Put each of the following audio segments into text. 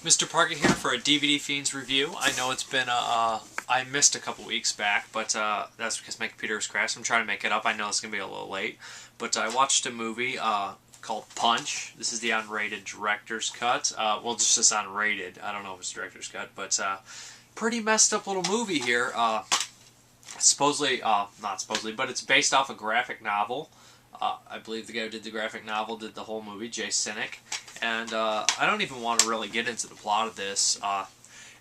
Mrparka here for a DVD Fiends review. I know it's been I missed a couple weeks back, but that's because my computer was crashed. I'm trying to make it up. I know it's going to be a little late. But I watched a movie called Punch. This is the unrated director's cut. Well, just this unrated. I don't know if it's director's cut, but pretty messed up little movie here. Supposedly, not supposedly, but it's based off a graphic novel. I believe the guy who did the graphic novel did the whole movie, Jay Cynic. And I don't even want to really get into the plot of this.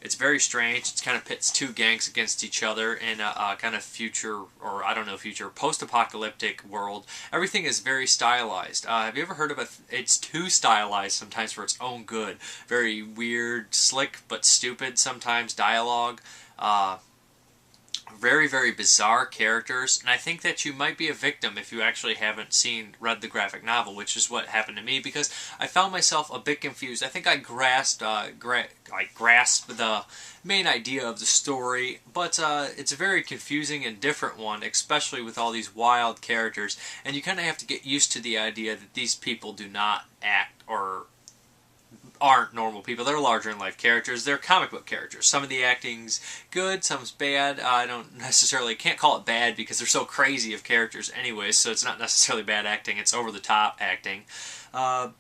It's very strange. It kind of pits two gangs against each other in a kind of future, or I don't know, future, post-apocalyptic world. Everything is very stylized. Have you ever heard of it's too stylized sometimes for its own good. Very weird, slick, but stupid sometimes dialogue. Very, very bizarre characters, and I think that you might be a victim if you actually haven't read the graphic novel, which is what happened to me, because I found myself a bit confused. I think I grasped the main idea of the story, but it's a very confusing and different one, especially with all these wild characters, and you kind of have to get used to the idea that these people do not act or aren't normal people. They're larger-in-life characters. They're comic book characters. Some of the acting's good, some's bad. I can't call it bad because they're so crazy of characters anyways, so it's not necessarily bad acting. It's over-the-top acting. Now,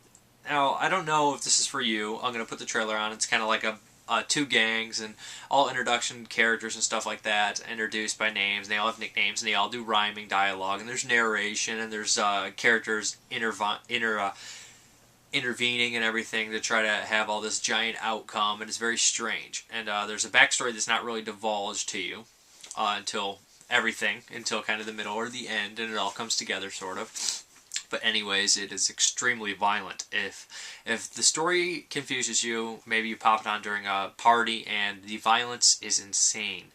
I don't know if this is for you. I'm going to put the trailer on. It's kind of like two gangs and all introduction characters and stuff like that, introduced by names. They all have nicknames, and they all do rhyming dialogue, and there's narration, and there's characters intervening and everything to try to have all this giant outcome, and it's very strange. And there's a backstory that's not really divulged to you until kind of the middle or the end, and it all comes together, sort of. But anyways, it is extremely violent. If the story confuses you, maybe you pop it on during a party, and the violence is insane.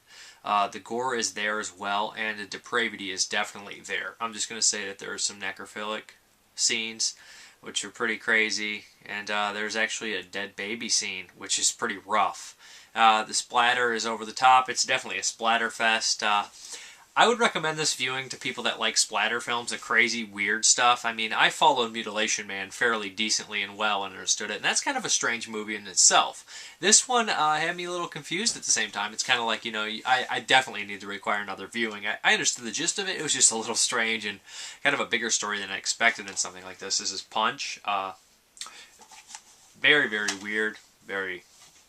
The gore is there as well, and the depravity is definitely there. I'm just going to say that there are some necrophilic scenes, which are pretty crazy, and there's actually a dead baby scene, which is pretty rough. The splatter is over the top. It's definitely a splatter fest. I would recommend this viewing to people that like splatter films and crazy, weird stuff. I mean, I followed Mutilation Man fairly decently and well and understood it, and that's kind of a strange movie in itself. This one had me a little confused at the same time. It's kind of like, you know, I definitely need to require another viewing. I understood the gist of it. It was just a little strange and kind of a bigger story than I expected in something like this. This is Punch. Very, very weird. Very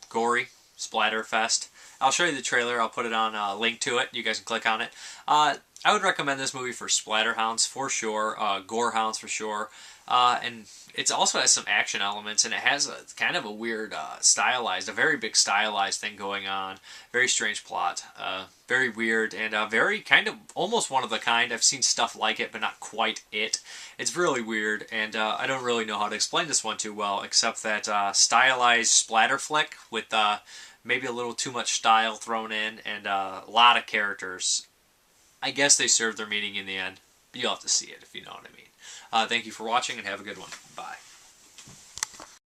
gory. Splatter fest. I'll show you the trailer. I'll put it on a link to it. You guys can click on it. I would recommend this movie for splatter hounds for sure, gore hounds for sure, and it also has some action elements, and it has a kind of a weird a very big stylized thing going on. Very strange plot, very weird, and very kind of almost one of a kind. I've seen stuff like it, but not quite it. It's really weird, and I don't really know how to explain this one too well, except that stylized splatter flick with maybe a little too much style thrown in, and a lot of characters. I guess they serve their meaning in the end. You'll have to see it if you know what I mean. Thank you for watching, and have a good one. Bye.